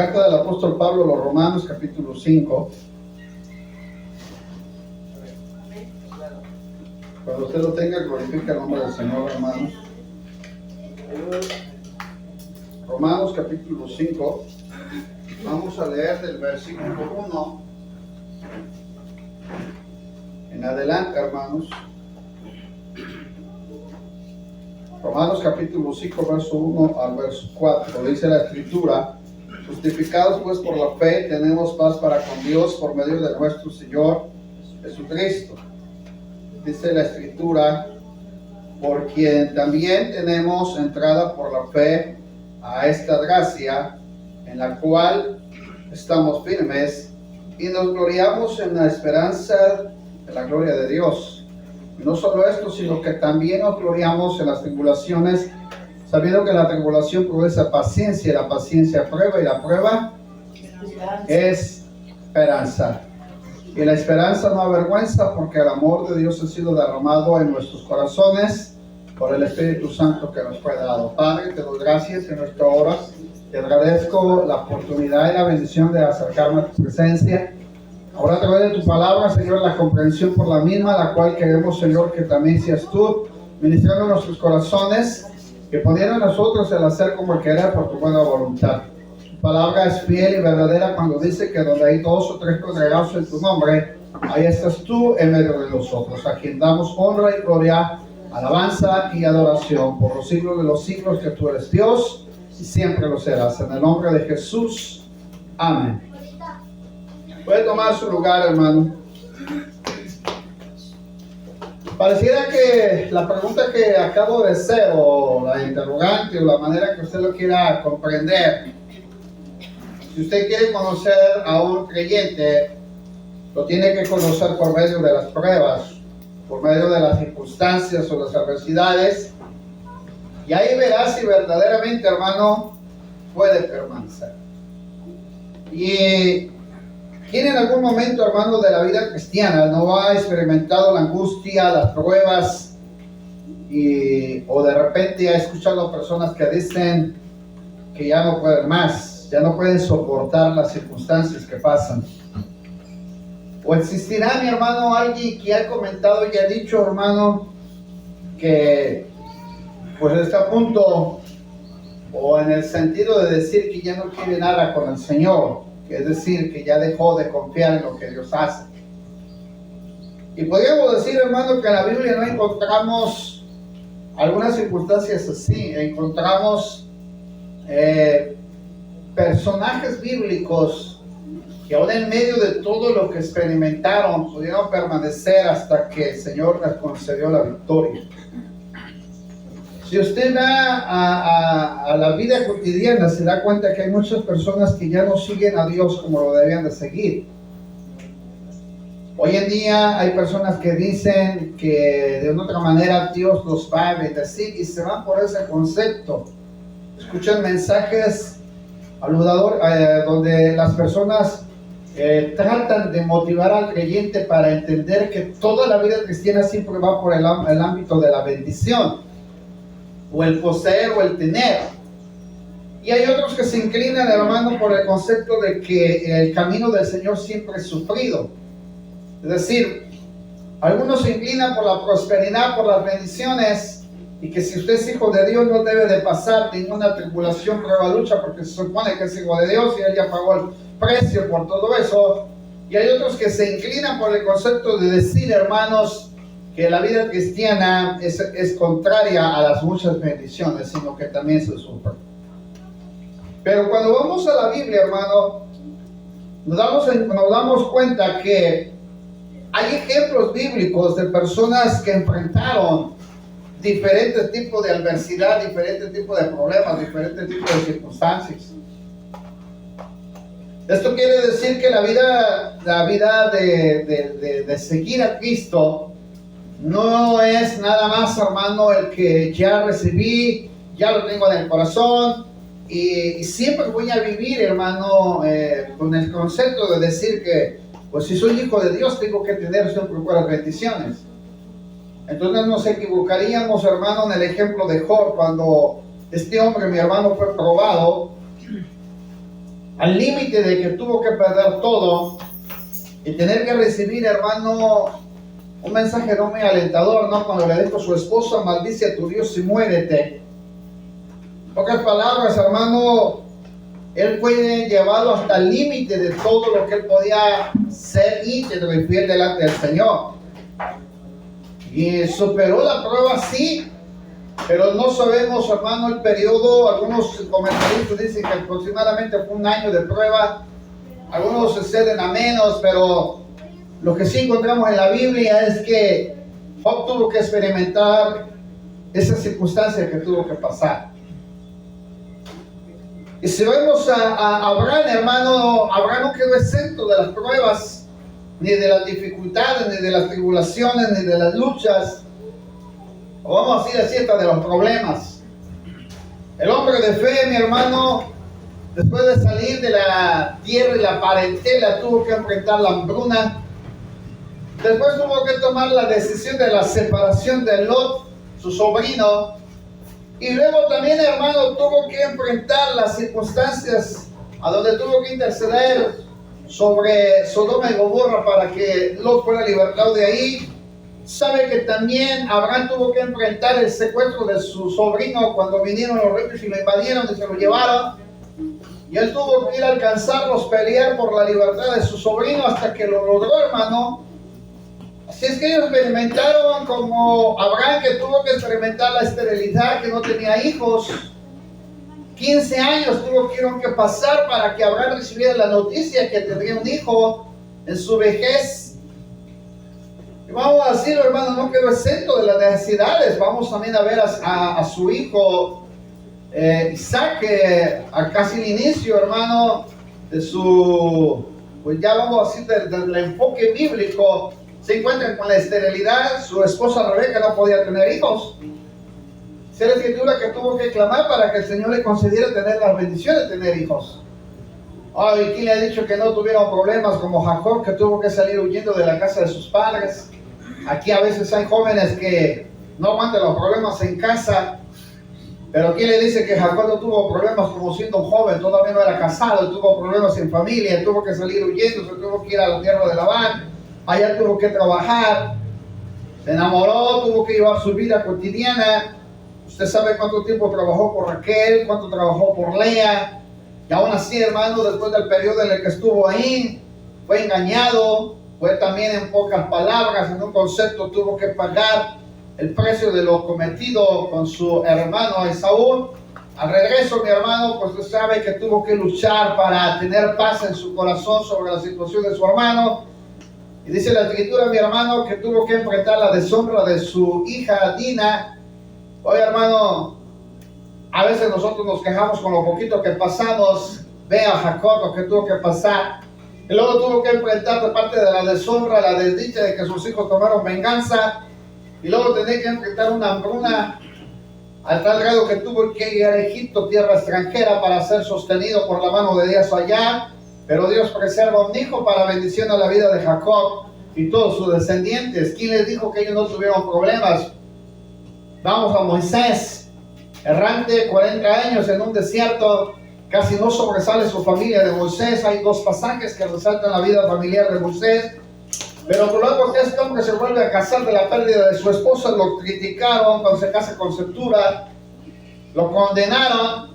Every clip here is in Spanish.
carta del apóstol Pablo a los Romanos, capítulo 5. Cuando usted lo tenga, glorifica el nombre del Señor, hermanos. Romanos, capítulo 5. Vamos a leer del versículo 1 en adelante, hermanos. Romanos capítulo 5, verso 1 al verso 4, dice la Escritura: justificados pues por la fe, tenemos paz para con Dios por medio de nuestro Señor Jesucristo. Dice la Escritura: por quien también tenemos entrada por la fe a esta gracia, en la cual estamos firmes y nos gloriamos en la esperanza de la gloria de Dios. Y no solo esto, sino que también nos gloriamos en las tribulaciones, sabiendo que la tribulación produce paciencia, y la paciencia prueba, y la prueba es esperanza. Y la esperanza no avergüenza, porque el amor de Dios ha sido derramado en nuestros corazones por el Espíritu Santo que nos fue dado. Padre, te doy gracias en nuestra hora. Te agradezco la oportunidad y la bendición de acercarme a tu presencia. Ahora, a través de tu palabra, Señor, la comprensión por la misma, la cual queremos, Señor, que también seas tú ministrando nuestros corazones, que poniendo en nosotros el hacer como el querer por tu buena voluntad. Tu palabra es fiel y verdadera cuando dice que donde hay dos o tres congregados en tu nombre, ahí estás tú en medio de nosotros, a quien damos honra y gloria, alabanza y adoración por los siglos de los siglos, que tú eres Dios y siempre lo serás. En el nombre de Jesús, amén. Puede tomar su lugar, hermano. Pareciera que la pregunta que acabo de hacer, o la interrogante, o la manera que usted lo quiera comprender, si usted quiere conocer a un creyente, lo tiene que conocer por medio de las pruebas, por medio de las circunstancias o las adversidades, y ahí verá si verdaderamente, hermano, puede permanecer. Y ¿quién en algún momento, hermano, de la vida cristiana no ha experimentado la angustia, las pruebas, o de repente ha escuchado a personas que dicen que ya no pueden más, ya no pueden soportar las circunstancias que pasan? ¿O existirá, mi hermano, alguien que ha comentado y ha dicho, hermano, que pues está a punto, o en el sentido de decir que ya no quiere nada con el Señor? Es decir, que ya dejó de confiar en lo que Dios hace. Y podríamos decir, hermano, que en la Biblia no encontramos algunas circunstancias así. Encontramos personajes bíblicos que aún en medio de todo lo que experimentaron, pudieron permanecer hasta que el Señor les concedió la victoria. Si usted va a la vida cotidiana, se da cuenta que hay muchas personas que ya no siguen a Dios como lo debían de seguir. Hoy en día hay personas que dicen que de una otra manera Dios los va a bendecir y se van por ese concepto. Escuchan mensajes donde las personas tratan de motivar al creyente para entender que toda la vida cristiana siempre va por el ámbito de la bendición, o el poseer o el tener. Y hay otros que se inclinan, hermano, por el concepto de que el camino del Señor siempre es sufrido. Es decir, algunos se inclinan por la prosperidad, por las bendiciones, y que si usted es hijo de Dios no debe de pasar ninguna tribulación, prueba, lucha, porque se supone que es hijo de Dios y Él ya pagó el precio por todo eso. Y hay otros que se inclinan por el concepto de decir, hermanos, que la vida cristiana es contraria a las muchas bendiciones, sino que también se sufre. Pero cuando vamos a la Biblia, hermano, nos damos cuenta que hay ejemplos bíblicos de personas que enfrentaron diferentes tipos de adversidad, diferentes tipos de problemas, diferentes tipos de circunstancias. Esto quiere decir que la vida de seguir a Cristo no es nada más, hermano, el que ya recibí, ya lo tengo en el corazón y siempre voy a vivir, hermano, con el concepto de decir que, pues si soy hijo de Dios, tengo que tener siempre buenas bendiciones. Entonces nos equivocaríamos, hermano, en el ejemplo de Job, cuando este hombre, mi hermano, fue probado al límite de que tuvo que perder todo y tener que recibir, hermano, un mensaje no muy alentador, ¿no? Cuando le dijo a su esposa, maldice a tu Dios y muérete. En pocas palabras, hermano, él fue llevado hasta el límite de todo lo que él podía ser íntegro y fiel delante del Señor. Y superó la prueba, sí, pero no sabemos, hermano, el periodo. Algunos comentaristas dicen que aproximadamente fue un año de prueba. Algunos se ceden a menos, pero lo que sí encontramos en la Biblia es que Job tuvo que experimentar esa circunstancia que tuvo que pasar. Y si vemos a Abraham, hermano, Abraham no quedó exento de las pruebas, ni de las dificultades, ni de las tribulaciones, ni de las luchas, o vamos a decir así, hasta de los problemas. El hombre de fe, mi hermano, después de salir de la tierra y la parentela, tuvo que enfrentar la hambruna. Después tuvo que tomar la decisión de la separación de Lot, su sobrino. Y luego también, hermano, tuvo que enfrentar las circunstancias a donde tuvo que interceder sobre Sodoma y Gomorra para que Lot fuera libertado de ahí. Sabe que también Abraham tuvo que enfrentar el secuestro de su sobrino cuando vinieron los reyes y lo invadieron y se lo llevaron. Y él tuvo que ir a alcanzarlos, pelear por la libertad de su sobrino hasta que lo logró, hermano. Así es que ellos experimentaron como Abraham, que tuvo que experimentar la esterilidad, que no tenía hijos. 15 años tuvieron que pasar para que Abraham recibiera la noticia que tendría un hijo en su vejez. Y vamos a decirlo, hermano, no quedó exento de las necesidades. Vamos también a ver a su hijo Isaac, que a casi el inicio, hermano, de su, pues ya vamos a decir, del enfoque bíblico, se encuentran con la esterilidad. Su esposa Rebeca no podía tener hijos. Dice la escritura que tuvo que clamar para que el Señor le concediera tener la bendición de tener hijos. ¿Y quién le ha dicho que no tuvieron problemas como Jacob, que tuvo que salir huyendo de la casa de sus padres? Aquí a veces hay jóvenes que no aguantan los problemas en casa, pero ¿quién le dice que Jacob no tuvo problemas como siendo un joven? Todavía no era casado, tuvo problemas en familia, tuvo que salir huyendo, se tuvo que ir a la tierra de Labán. Allá tuvo que trabajar, se enamoró, tuvo que llevar su vida cotidiana. Usted sabe cuánto tiempo trabajó por Raquel, cuánto trabajó por Lea. Y aún así, hermano, después del periodo en el que estuvo ahí, fue engañado, fue también, en pocas palabras, en un concepto, tuvo que pagar el precio de lo cometido con su hermano Esaú. Al regreso, mi hermano, pues usted sabe que tuvo que luchar para tener paz en su corazón sobre la situación de su hermano. Y dice la escritura, mi hermano, que tuvo que enfrentar la deshonra de su hija Dina. Oye, hermano, a veces nosotros nos quejamos con lo poquito que pasamos. Ve a Jacob lo que tuvo que pasar. Y luego tuvo que enfrentar de parte de la deshonra, la desdicha de que sus hijos tomaron venganza. Y luego tenía que enfrentar una hambruna al tal grado que tuvo que ir a Egipto, tierra extranjera, para ser sostenido por la mano de Dios allá. Pero Dios preserva un hijo para bendición a la vida de Jacob y todos sus descendientes. ¿Quién les dijo que ellos no tuvieron problemas? Vamos a Moisés, errante 40 años en un desierto. Casi no sobresale su familia de Moisés. Hay dos pasajes que resaltan la vida familiar de Moisés. Pero luego que este hombre se vuelve a casar de la pérdida de su esposa, lo criticaron cuando se casa con Septura, lo condenaron.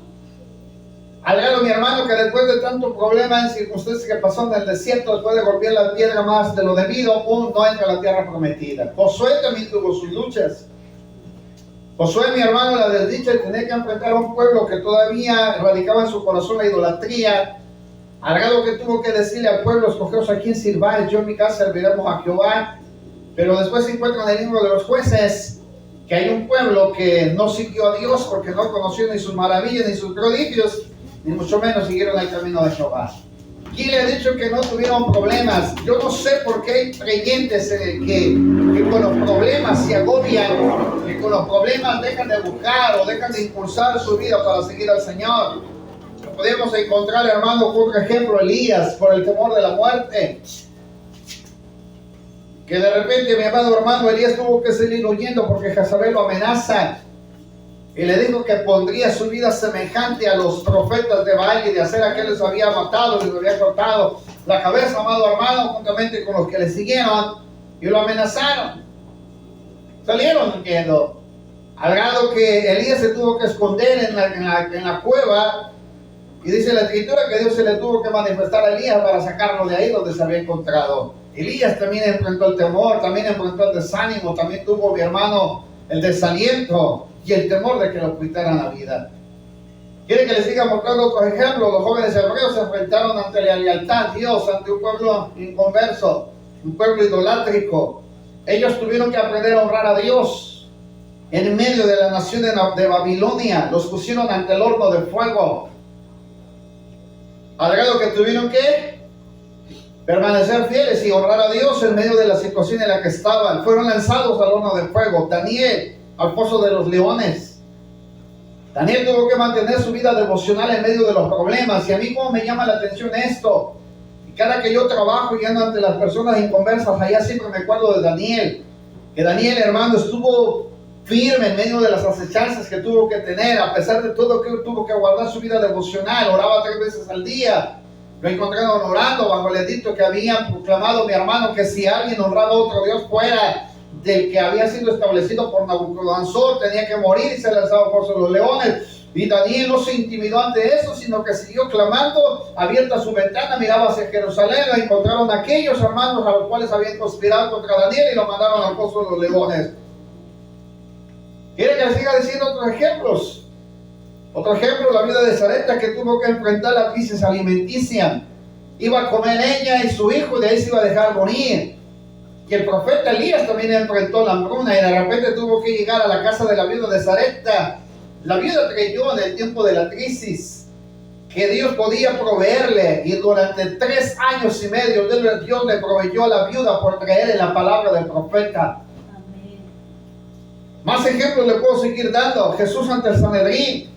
Al grado, mi hermano, que después de tanto problema en circunstancias que pasó en el desierto, después de golpear la piedra más de lo debido, no entra a la tierra prometida. Josué también tuvo sus luchas. Josué, mi hermano, la desdicha de tener que enfrentar a un pueblo que todavía radicaba en su corazón la idolatría, al grado que tuvo que decirle al pueblo: escogeos a quién sirváis, yo en mi casa serviremos a Jehová. Pero después se encuentra en el libro de los Jueces que hay un pueblo que no siguió a Dios porque no conoció ni sus maravillas ni sus prodigios, ni mucho menos siguieron el camino de Jehová. ¿Quién le ha dicho que no tuvieron problemas? Yo no sé por qué hay creyentes que con los problemas se agobian, que con los problemas dejan de buscar o dejan de impulsar su vida para seguir al Señor. Podemos encontrar, hermano, por ejemplo, Elías, por el temor de la muerte, que de repente, mi amado hermano, Elías tuvo que salir huyendo porque Jezabel lo amenaza. y le dijo que pondría su vida semejante a los profetas de Baal y de hacer a que les había matado, les había cortado la cabeza, amado hermano, juntamente con los que le siguieron y lo amenazaron. Salieron huyendo, al grado que Elías se tuvo que esconder en la cueva, y dice la escritura que Dios se le tuvo que manifestar a Elías para sacarlo de ahí donde se había encontrado. Elías también enfrentó el temor, también enfrentó el desánimo, también tuvo, mi hermano, el desaliento y el temor de que lo quitaran la vida. Quiere que les siga mostrando otros ejemplos. Los jóvenes hebreos se enfrentaron ante la lealtad de Dios, ante un pueblo inconverso, un pueblo idolátrico. Ellos tuvieron que aprender a honrar a Dios en medio de la nación de Babilonia. Los pusieron ante el horno de fuego, al grado que tuvieron que permanecer fieles y honrar a Dios en medio de la situación en la que estaban. Fueron lanzados al horno de fuego. Daniel al foso de los leones. Daniel tuvo que mantener su vida devocional en medio de los problemas. Y a mí como me llama la atención esto. Y cada que yo trabajo y ando ante las personas inconversas, allá siempre me acuerdo de Daniel. Que Daniel, hermano, estuvo firme en medio de las acechanzas que tuvo que tener. A pesar de todo, que tuvo que guardar su vida devocional. Oraba 3 veces al día. Lo encontraron orando bajo el edicto que habían proclamado, mi hermano, que si alguien honraba a otro Dios fuera del que había sido establecido por Nabucodonosor, tenía que morir y ser lanzado por los leones. Y Daniel no se intimidó ante eso, sino que siguió clamando. Abierta su ventana, miraba hacia Jerusalén. Lo encontraron aquellos hermanos a los cuales habían conspirado contra Daniel y lo mandaron al foso de los leones. ¿Quiere que siga diciendo otros ejemplos? Otro ejemplo, la vida de Sarepta, que tuvo que enfrentar la crisis alimenticia. Iba a comer ella y su hijo, de ahí se iba a dejar morir. Y el profeta Elías también enfrentó la hambruna y de repente tuvo que llegar a la casa de la viuda de Sarepta. La viuda creyó en el tiempo de la crisis que Dios podía proveerle, y durante 3 años y medio Dios le proveyó a la viuda por creer en la palabra del profeta. Amén. Más ejemplos le puedo seguir dando. Jesús ante el Sanedrín.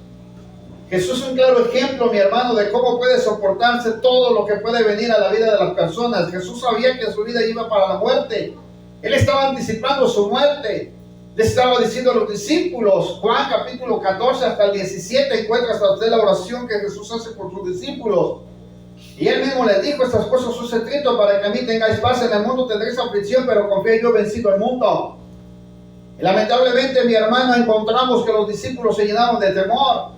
Jesús es un claro ejemplo, mi hermano, de cómo puede soportarse todo lo que puede venir a la vida de las personas. Jesús sabía que su vida iba para la muerte. Él estaba anticipando su muerte. Le estaba diciendo a los discípulos, Juan capítulo 14 hasta el 17, encuentra hasta usted la oración que Jesús hace por sus discípulos. Y él mismo les dijo, estas cosas os he escrito para que a mí tengáis paz. En el mundo tendréis aflicción, pero confía, yo he vencido el mundo. Y lamentablemente, mi hermano, encontramos que los discípulos se llenaron de temor.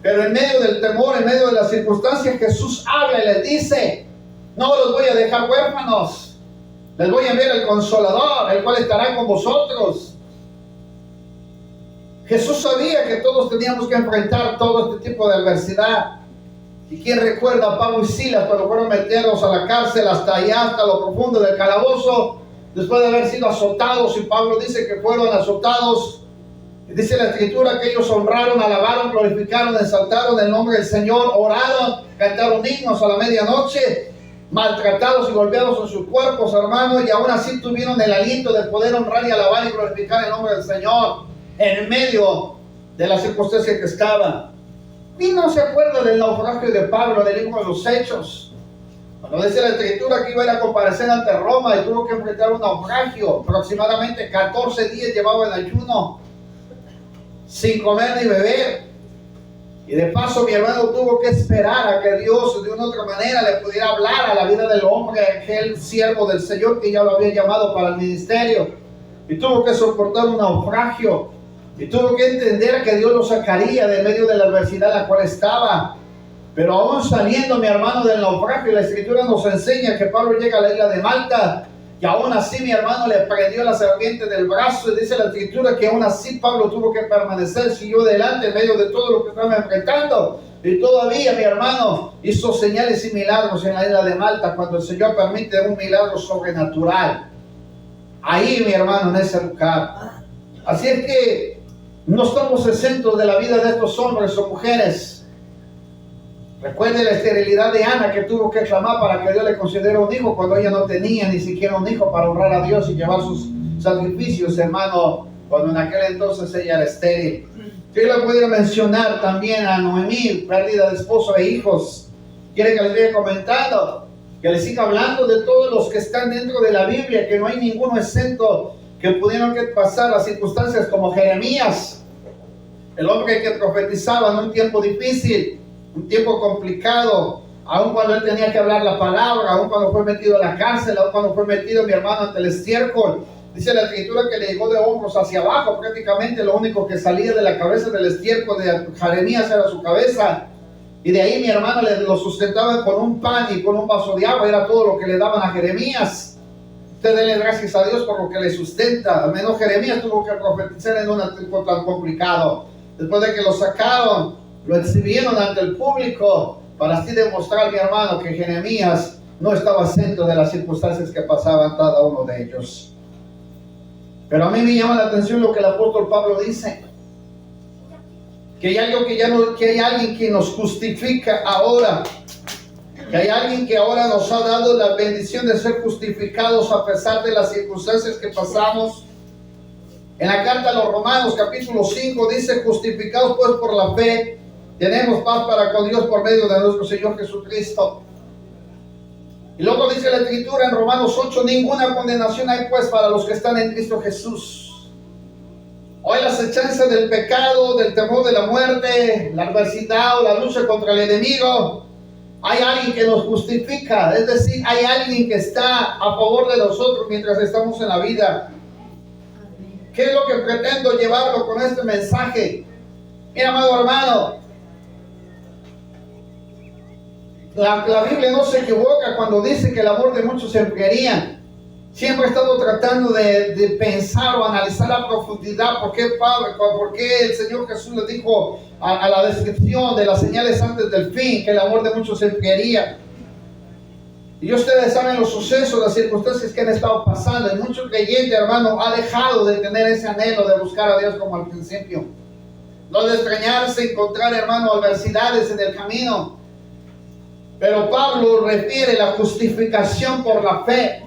Pero en medio del temor, en medio de las circunstancias, Jesús habla y les dice, no los voy a dejar huérfanos, les voy a enviar el Consolador, el cual estará con vosotros. Jesús sabía que todos teníamos que enfrentar todo este tipo de adversidad. ¿Y quién recuerda a Pablo y Silas cuando fueron metidos a la cárcel hasta allá, hasta lo profundo del calabozo, después de haber sido azotados? Y Pablo dice que fueron azotados. Dice la escritura que ellos honraron, alabaron, glorificaron, exaltaron el nombre del Señor, oraron, cantaron himnos a la medianoche, maltratados y golpeados en sus cuerpos, hermanos, y aún así tuvieron el aliento de poder honrar y alabar y glorificar el nombre del Señor en medio de las circunstancias que estaban. Y no se acuerda del naufragio de Pablo, del libro de los Hechos. Cuando dice la escritura que iba a ir a comparecer ante Roma y tuvo que enfrentar un naufragio, aproximadamente 14 días llevaba en ayuno, sin comer ni beber. Y de paso, mi hermano tuvo que esperar a que Dios de una u otra manera le pudiera hablar a la vida del hombre, aquel siervo del Señor que ya lo había llamado para el ministerio. Y tuvo que soportar un naufragio. Y tuvo que entender que Dios lo sacaría de medio de la adversidad en la cual estaba. Pero aún saliendo, mi hermano, del naufragio, la escritura nos enseña que Pablo llega a la isla de Malta. Y aún así, mi hermano, le prendió la serpiente del brazo. Y dice la escritura que aún así Pablo tuvo que permanecer, siguió delante en medio de todo lo que estaba enfrentando. Y todavía, mi hermano, hizo señales y milagros en la isla de Malta, cuando el Señor permite un milagro sobrenatural. Ahí, mi hermano, en ese lugar. Así es que no estamos exentos de la vida de estos hombres o mujeres. Recuerde la esterilidad de Ana, que tuvo que clamar para que Dios le concediera un hijo cuando ella no tenía ni siquiera un hijo para honrar a Dios y llevar sus sacrificios, hermano, cuando en aquel entonces ella era estéril. Yo le pudiera mencionar también a Noemí, pérdida de esposo e hijos. Quiere que les vaya comentando, que les siga hablando de todos los que están dentro de la Biblia, que no hay ninguno exento, que pudieron que pasar las circunstancias como Jeremías. El hombre que profetizaba en un tiempo difícil, un tiempo complicado, aun cuando él tenía que hablar la palabra, aun cuando fue metido a la cárcel, aun cuando fue metido mi hermano ante el estiércol. Dice la escritura que le llegó de hombros hacia abajo, prácticamente lo único que salía de la cabeza del estiércol de Jeremías era su cabeza. Y de ahí mi hermano lo sustentaba con un pan y con un vaso de agua, era todo lo que le daban a Jeremías. Usted denle gracias a Dios por lo que le sustenta. Al menos Jeremías tuvo que profetizar en un tiempo tan complicado. Después de que lo sacaron, lo exhibieron ante el público para así demostrar, mi hermano, que Jeremías no estaba exento de las circunstancias que pasaban cada uno de ellos. Pero a mí me llama la atención lo que el apóstol Pablo dice, que hay algo que hay alguien que nos justifica ahora, que hay alguien que ahora nos ha dado la bendición de ser justificados a pesar de las circunstancias que pasamos. En la carta a los Romanos capítulo 5 dice: justificados pues por la fe, tenemos paz para con Dios por medio de nuestro Señor Jesucristo. Y luego dice la escritura en Romanos 8: ninguna condenación hay pues para los que están en Cristo Jesús. Hoy la acechanza del pecado, del temor de la muerte, la adversidad o la lucha contra el enemigo, hay alguien que nos justifica, es decir, hay alguien que está a favor de nosotros mientras estamos en la vida. ¿Qué es lo que pretendo llevarlo con este mensaje? Mira, amado hermano, la Biblia no se equivoca cuando dice que el amor de muchos se enfriaría. Siempre he estado tratando de pensar o analizar a profundidad por qué el Señor Jesús le dijo a la descripción de las señales antes del fin que el amor de muchos se enfriaría. Y ustedes saben los sucesos, las circunstancias que han estado pasando. Y muchos creyentes, hermano, ha dejado de tener ese anhelo de buscar a Dios como al principio. No de extrañarse, encontrar, hermano, adversidades en el camino. Pero Pablo refiere la justificación por la fe.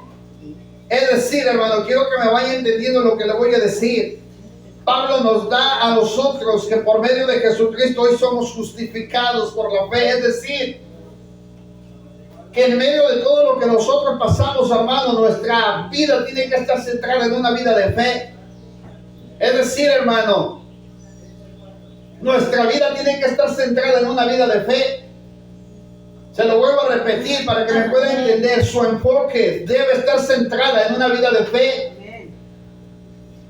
Es decir, hermano, quiero que me vaya entendiendo lo que le voy a decir. Pablo nos da a nosotros que por medio de Jesucristo hoy somos justificados por la fe. Es decir, que en medio de todo lo que nosotros pasamos, hermano, nuestra vida tiene que estar centrada en una vida de fe. Es decir, hermano, nuestra vida tiene que estar centrada en una vida de fe. Se lo vuelvo a repetir para que me pueda entender. Su enfoque debe estar centrada en una vida de fe.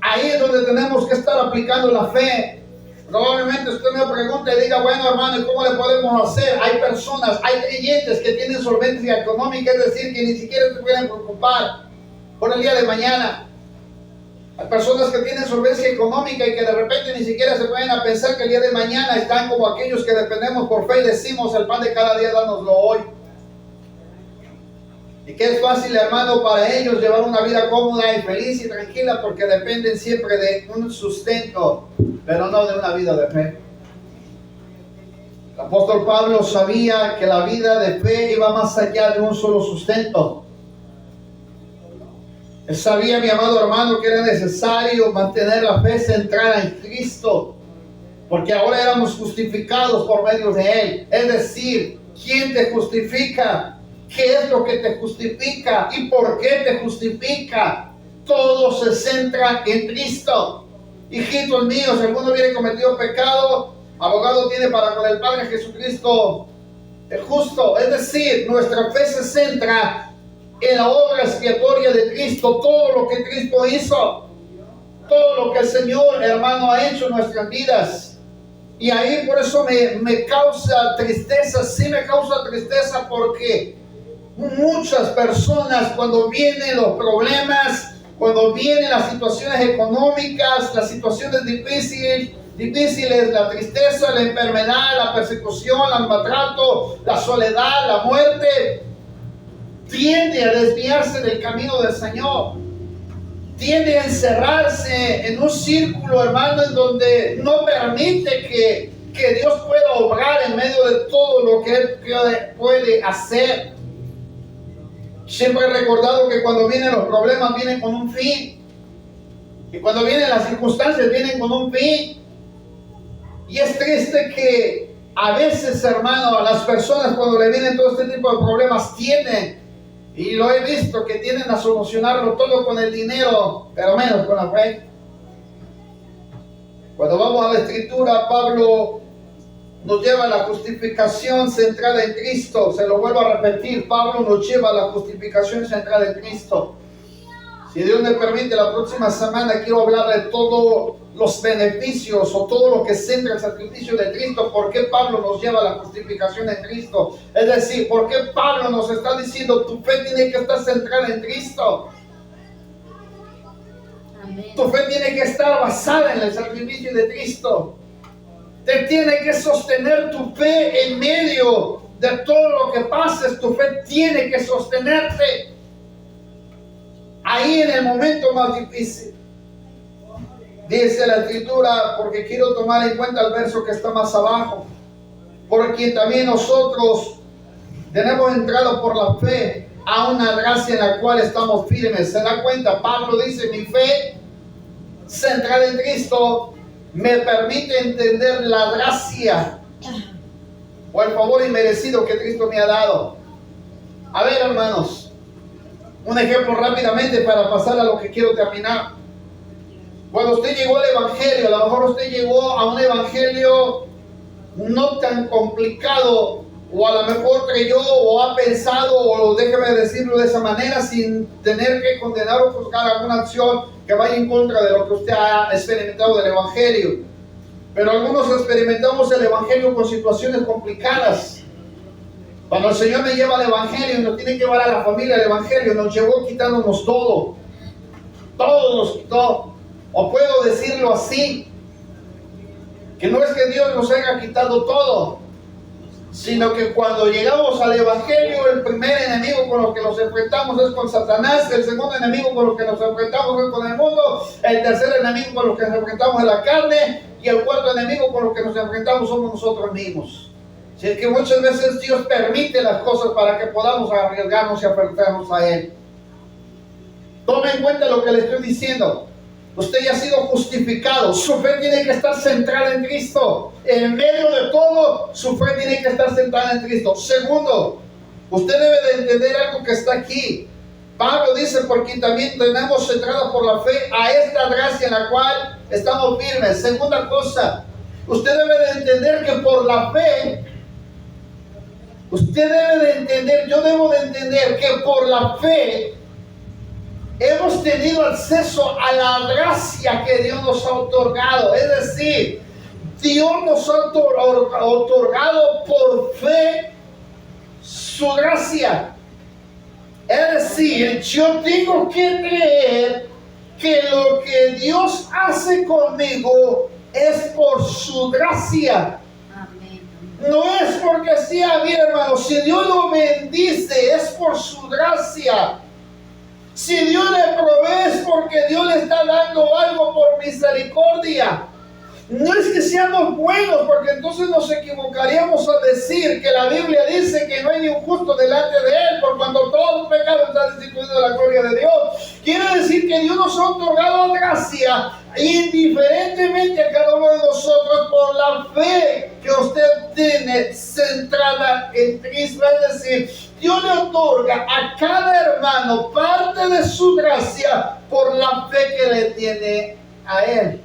Ahí es donde tenemos que estar aplicando la fe. Probablemente usted me pregunte y diga: bueno, hermano, ¿y cómo le podemos hacer? Hay personas, hay creyentes que tienen solvencia económica, es decir, que ni siquiera se pueden preocupar por el día de mañana. Hay personas que tienen solvencia económica y que de repente ni siquiera se pueden a pensar que el día de mañana están como aquellos que dependemos por fe y decimos: el pan de cada día dánoslo hoy. Y que es fácil, hermano, para ellos llevar una vida cómoda y feliz y tranquila porque dependen siempre de un sustento, pero no de una vida de fe. El apóstol Pablo sabía que la vida de fe iba más allá de un solo sustento. Él sabía, mi amado hermano, que era necesario mantener la fe centrada en Cristo, porque ahora éramos justificados por medio de Él. Es decir, ¿quién te justifica? ¿Qué es lo que te justifica? ¿Y por qué te justifica? Todo se centra en Cristo. Hijitos míos, si alguno hubiera cometido pecado, abogado tiene para con el Padre Jesucristo el justo. Es decir, nuestra fe se centra en la obra expiatoria de Cristo, todo lo que Cristo hizo, todo lo que el Señor, hermano, ha hecho en nuestras vidas. Y ahí por eso me causa tristeza, sí me causa tristeza, porque muchas personas, cuando vienen los problemas, cuando vienen las situaciones económicas, las situaciones difíciles, la tristeza, la enfermedad, la persecución, el maltrato, la soledad, la muerte, tiende a desviarse del camino del Señor, tiende a encerrarse en un círculo, hermano, en donde no permite que Dios pueda obrar en medio de todo lo que Él puede hacer. Siempre he recordado que cuando vienen los problemas vienen con un fin, y cuando vienen las circunstancias vienen con un fin. Y es triste que a veces, hermano, a las personas cuando le vienen todo este tipo de problemas tienden, y lo he visto, que tienden a solucionarlo todo con el dinero, pero menos con la fe. Cuando vamos a la Escritura, Pablo nos lleva a la justificación centrada en Cristo. Se lo vuelvo a repetir, Pablo nos lleva a la justificación centrada en Cristo. Si Dios me permite, la próxima semana quiero hablar de todos los beneficios o todo lo que centra el sacrificio de Cristo. ¿Por qué Pablo nos lleva a la justificación en Cristo? Es decir, ¿por qué Pablo nos está diciendo tu fe tiene que estar centrada en Cristo? Amén. Tu fe tiene que estar basada en el sacrificio de Cristo. Te tiene que sostener tu fe en medio de todo lo que pases. Tu fe tiene que sostenerte ahí en el momento más difícil. Dice la Escritura, porque quiero tomar en cuenta el verso que está más abajo, porque también nosotros tenemos entrado por la fe a una gracia en la cual estamos firmes. ¿Se da cuenta? Pablo dice, mi fe centrada en Cristo me permite entender la gracia o el favor inmerecido que Cristo me ha dado. A ver, hermanos, un ejemplo rápidamente para pasar a lo que quiero terminar. Cuando usted llegó al Evangelio, a lo mejor usted llegó a un Evangelio no tan complicado, o a lo mejor creyó o ha pensado, o déjeme decirlo de esa manera, sin tener que condenar o juzgar alguna acción que vaya en contra de lo que usted ha experimentado del Evangelio. Pero algunos experimentamos el Evangelio con situaciones complicadas. Cuando el Señor me lleva al Evangelio y nos tiene que llevar a la familia al Evangelio, nos llevó quitándonos todo. Todo nos quitó. O puedo decirlo así, que no es que Dios nos haya quitado todo, sino que cuando llegamos al Evangelio, el primer enemigo con el que nos enfrentamos es con Satanás, el segundo enemigo con el que nos enfrentamos es con el mundo, el tercer enemigo con el que nos enfrentamos es la carne, y el cuarto enemigo con el que nos enfrentamos somos nosotros mismos. Si es que muchas veces Dios permite las cosas para que podamos arriesgarnos y aferrarnos a Él. Tome en cuenta lo que le estoy diciendo. Usted ya ha sido justificado. Su fe tiene que estar centrada en Cristo. En medio de todo, su fe tiene que estar centrada en Cristo. Segundo, usted debe de entender algo que está aquí. Pablo dice, porque también tenemos centrada por la fe a esta gracia en la cual estamos firmes. Segunda cosa, usted debe de entender que por la fe, usted debe de entender, yo debo de entender que por la fe hemos tenido acceso a la gracia que Dios nos ha otorgado. Es decir, Dios nos ha otorgado por fe su gracia. Es decir, yo tengo que creer que lo que Dios hace conmigo es por su gracia. No es porque sea bien, hermano. Si Dios lo bendice, es por su gracia. Si Dios le provee, es porque Dios le está dando algo por misericordia. No es que seamos buenos, porque entonces nos equivocaríamos al decir que la Biblia dice que no hay ni un justo delante de Él, por cuando todo el pecado está destituido de la gloria de Dios. Quiere decir que Dios nos ha otorgado gracia indiferentemente a cada uno de nosotros por la fe que usted tiene centrada en Cristo. Es decir, Dios le otorga a cada hermano parte de su gracia por la fe que le tiene a Él.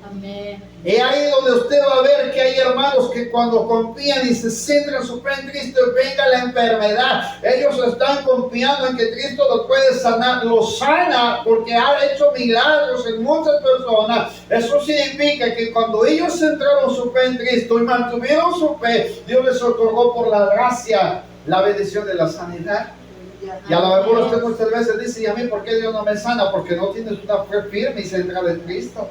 Amén. Y ahí donde usted va a ver que hay hermanos que cuando confían y se centran su fe en Cristo y venga la enfermedad, ellos están confiando en que Cristo los puede sanar, los sana porque ha hecho milagros en muchas personas. Eso significa que cuando ellos centraron su fe en Cristo y mantuvieron su fe, Dios les otorgó por la gracia la bendición de la sanidad. Y a lo mejor usted muchas veces dice, ¿y a mí por qué Dios no me sana? Porque no tienes una fe firme y centrada en Cristo.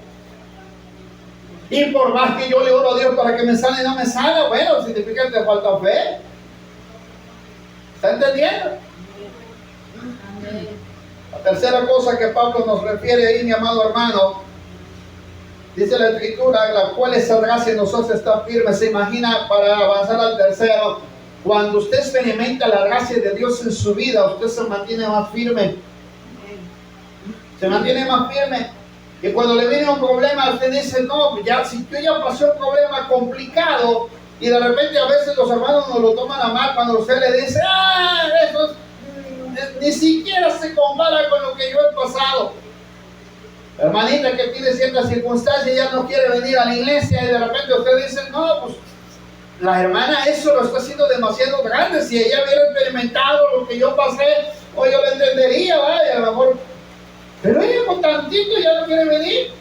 Y por más que yo le oro a Dios para que me sane y no me sana, bueno, significa que te falta fe. ¿Está entendiendo? Amén. La tercera cosa que Pablo nos refiere ahí, mi amado hermano, dice la Escritura, la cual esa gracia nos hace estar firmes. Se imagina, para avanzar al tercero, cuando usted experimenta la gracia de Dios en su vida, usted se mantiene más firme. Se mantiene más firme. Y cuando le viene un problema, usted dice, no, ya, si yo ya pasé un problema complicado, y de repente a veces los hermanos nos lo toman a mal cuando usted le dice, eso ni siquiera se compara con lo que yo he pasado. Hermanita que tiene ciertas circunstancias, ya no quiere venir a la iglesia y de repente usted dice, no, pues la hermana eso lo está haciendo demasiado grande. Si ella hubiera experimentado lo que yo pasé, o yo lo entendería, vaya, a lo mejor. Pero ella con tantito ya no quiere venir.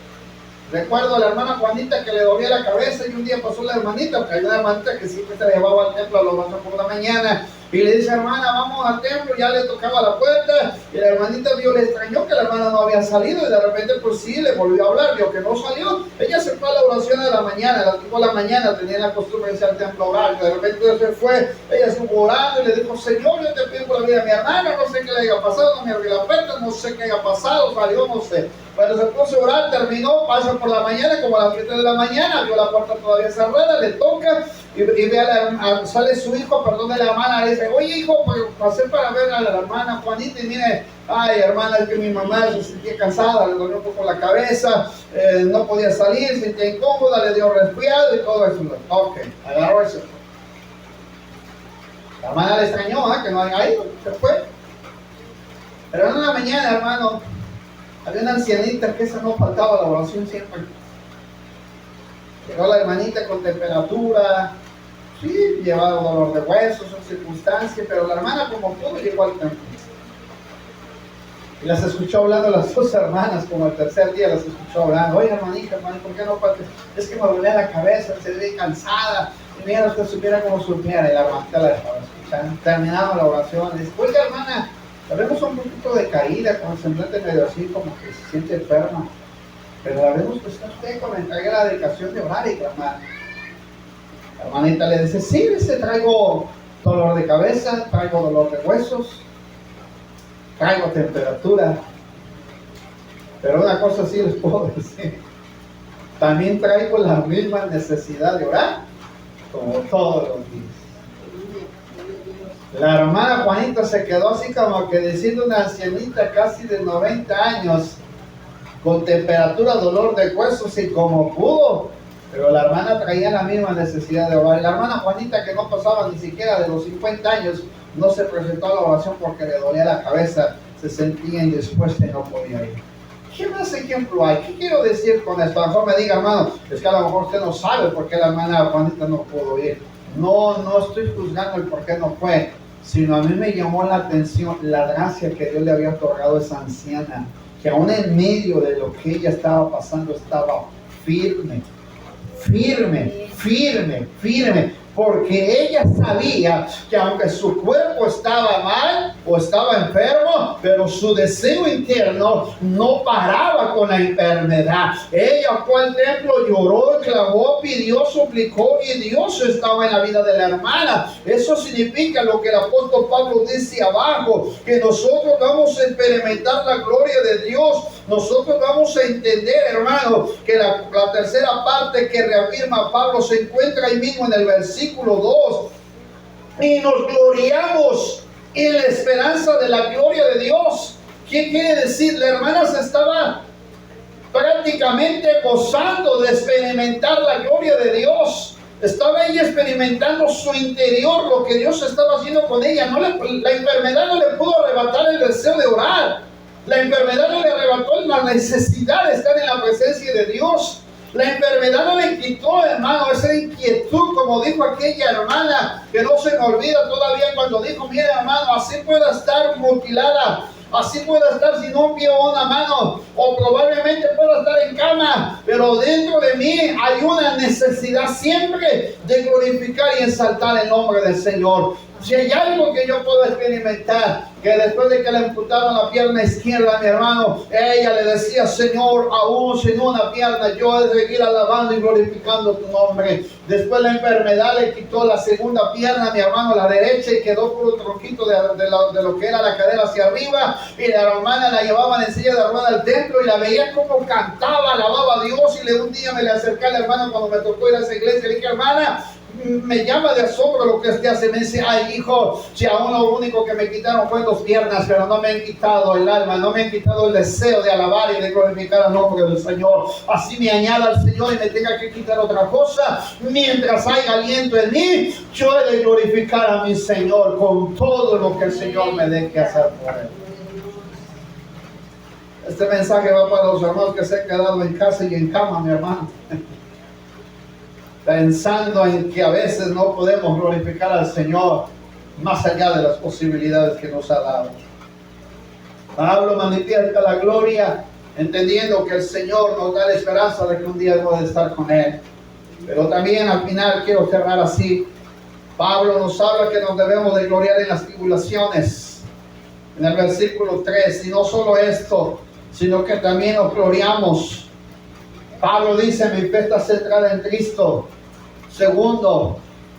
Recuerdo a la hermana Juanita que le dolía la cabeza y un día pasó la hermanita, porque hay una hermanita que siempre se la llevaba al templo a los domingos por la mañana y le dice, hermana, vamos al templo, ya le tocaba la puerta y la hermanita vio, le extrañó que la hermana no había salido y de repente pues sí, le volvió a hablar, vio que no salió. Ella se fue a la oración de la mañana, las 5 de la mañana tenía la costumbre de irse al templo a orar, de repente se fue, ella estuvo orando y le dijo, Señor, yo te pido por la vida de mi hermana, no sé qué le haya pasado, no me abrió la puerta, no sé qué haya pasado, salió, no sé. Cuando se puso a orar, terminó, pasa por la mañana, como a las 7 de la mañana, vio la puerta todavía cerrada, le toca y ve sale su hijo, perdón, de la hermana, le dice, oye hijo, pues pasé para ver a la hermana Juanita y mire, ay hermana, es que mi mamá se sentía cansada, le dolió un poco la cabeza, no podía salir, se sentía incómoda, le dio resfriado y todo eso. Ok, agarró eso. La hermana le extrañó, que no haya ido, se fue. Pero en una mañana, hermano, había una ancianita que esa no faltaba a la oración siempre. Llegó la hermanita con temperatura, sí, llevaba dolor de huesos, son circunstancias, pero la hermana como pudo llegó al templo. Y las escuchó hablando las dos hermanas, como el tercer día las escuchó hablando. Oye hermanita, ¿por qué no faltas? Es que me dolía la cabeza, se ve cansada. Y mira, usted supiera como supiera. Y la hermanita la estaba escuchando. Terminamos la oración. Le dice, oiga hermana, la vemos un poquito decaída, con el semblante medio así, como que se siente enferma. Pero la vemos que está usted con la entrega y la dedicación de orar y clamar. La hermanita le dice, sí, dice, traigo dolor de cabeza, traigo dolor de huesos, traigo temperatura. Pero una cosa sí les puedo decir, también traigo la misma necesidad de orar como todos los días. La hermana Juanita se quedó así como que diciendo una ancianita casi de 90 años, con temperatura, dolor de huesos y como pudo, pero la hermana traía la misma necesidad de orar. La hermana Juanita, que no pasaba ni siquiera de los 50 años, no se presentó a la oración porque le dolía la cabeza, se sentía indispuesta y no podía ir. ¿Qué más ejemplo hay? ¿Qué quiero decir con esto? A lo mejor me diga, hermano, es que a lo mejor usted no sabe por qué la hermana Juanita no pudo ir. No estoy juzgando el por qué no fue, sino a mí me llamó la atención la gracia que Dios le había otorgado a esa anciana, que aún en medio de lo que ella estaba pasando estaba firme, porque ella sabía que aunque su cuerpo estaba mal o estaba enfermo, pero su deseo interno no paraba con la enfermedad. Ella fue al templo, lloró, clamó, pidió, suplicó y Dios estaba en la vida de la hermana. Eso significa lo que el apóstol Pablo dice abajo, que nosotros vamos a experimentar la gloria de Dios. Nosotros vamos a entender, hermano, que la tercera parte que reafirma Pablo se encuentra ahí mismo en el versículo 2. Y nos gloriamos en la esperanza de la gloria de Dios. ¿Qué quiere decir? La hermana se estaba prácticamente gozando de experimentar la gloria de Dios. Estaba ella experimentando su interior, lo que Dios estaba haciendo con ella. La enfermedad no le pudo arrebatar el deseo de orar. La enfermedad no le arrebató la necesidad de estar en la presencia de Dios. La enfermedad no le quitó, hermano, esa inquietud, como dijo aquella hermana, que no se me olvida todavía cuando dijo, mire hermano, así pueda estar mutilada, así pueda estar sin un pie o una mano, o probablemente pueda estar en cama, pero dentro de mí hay una necesidad siempre de glorificar y exaltar el nombre del Señor. Si hay algo que yo puedo experimentar, que después de que le amputaron la pierna izquierda a mi hermano, ella le decía, Señor, aún sin una pierna, yo he de seguir alabando y glorificando tu nombre. Después la enfermedad le quitó la segunda pierna a mi hermano, la derecha, y quedó por un tronquito de lo que era la cadera hacia arriba, y la hermana la llevaban en silla de ruedas al templo, y la veía como cantaba, alababa a Dios, y un día me le acerqué a la hermana cuando me tocó ir a esa iglesia, y le dije, hermana, me llama de asombro lo que usted hace. Me dice, ay hijo, si aún lo único que me quitaron fue 2 piernas, pero no me han quitado el alma, no me han quitado el deseo de alabar y de glorificar el nombre del Señor. Así me añada al Señor y me tenga que quitar otra cosa, mientras haya aliento en mí, yo he de glorificar a mi Señor con todo lo que el Señor me deje hacer por él. Este mensaje va para los hermanos que se han quedado en casa y en cama, mi hermano. Pensando en que a veces no podemos glorificar al Señor más allá de las posibilidades que nos ha dado. Pablo manifiesta la gloria, entendiendo que el Señor nos da la esperanza de que un día hemos de estar con Él. Pero también al final quiero cerrar así. Pablo nos habla que nos debemos de gloriar en las tribulaciones. En el versículo 3, y no solo esto, sino que también nos gloriamos. Pablo dice, mi fe está centrada en Cristo. Segundo,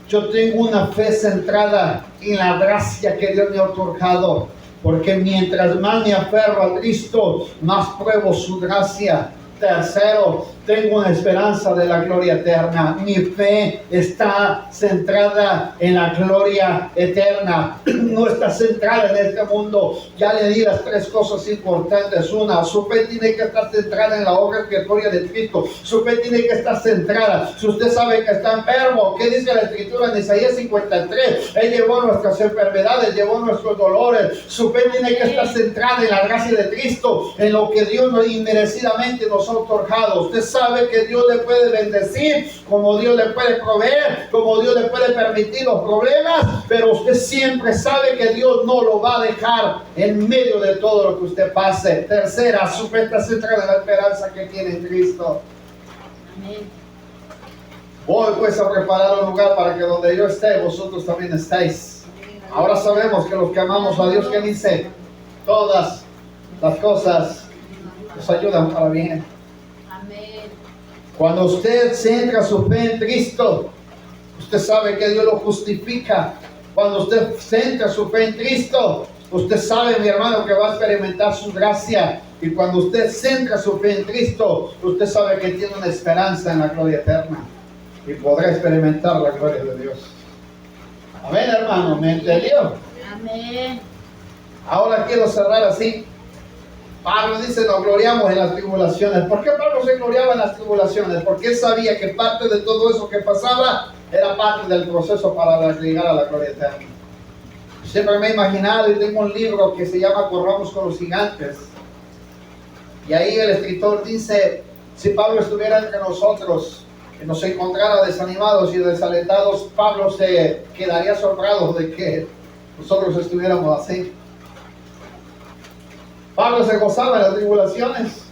yo tengo una fe centrada en la gracia que Dios me ha otorgado. Porque mientras más me aferro a Cristo, más pruebo su gracia. Tercero, tengo una esperanza de la gloria eterna. Mi fe está centrada en la gloria eterna. No está centrada en este mundo. Ya le di las tres cosas importantes. Una, su fe tiene que estar centrada en la obra expiatoria de Cristo. Su fe tiene que estar centrada. Si usted sabe que está enfermo, ¿qué dice la Escritura en Isaías 53? Él llevó nuestras enfermedades, llevó nuestros dolores. Su fe tiene que estar centrada en la gracia de Cristo, en lo que Dios inmerecidamente nos ha otorgado. Usted sabe que Dios le puede bendecir, como Dios le puede proveer, como Dios le puede permitir los problemas, pero usted siempre sabe que Dios no lo va a dejar en medio de todo lo que usted pase. Tercera, su fe está centrada en la esperanza que tiene en Cristo. Amén. Voy pues a preparar un lugar para que donde yo esté, vosotros también estéis. Ahora sabemos que los que amamos a Dios, que dice, todas las cosas nos ayudan para bien. Amén. Cuando usted centra su fe en Cristo, usted sabe que Dios lo justifica. Cuando usted centra su fe en Cristo, usted sabe, mi hermano, que va a experimentar su gracia. Y cuando usted centra su fe en Cristo, usted sabe que tiene una esperanza en la gloria eterna. Y podrá experimentar la gloria de Dios. Amén, hermano, ¿me entendió? Amén. Ahora quiero cerrar así. Pablo dice, nos gloriamos en las tribulaciones. ¿Por qué Pablo se gloriaba en las tribulaciones? Porque él sabía que parte de todo eso que pasaba era parte del proceso para llegar a la gloria eterna. Siempre me he imaginado, y tengo un libro que se llama Corramos con los gigantes. Y ahí el escritor dice, si Pablo estuviera entre nosotros, que nos encontrara desanimados y desalentados, Pablo se quedaría asombrado de que nosotros estuviéramos así. Pablo se gozaba en las tribulaciones.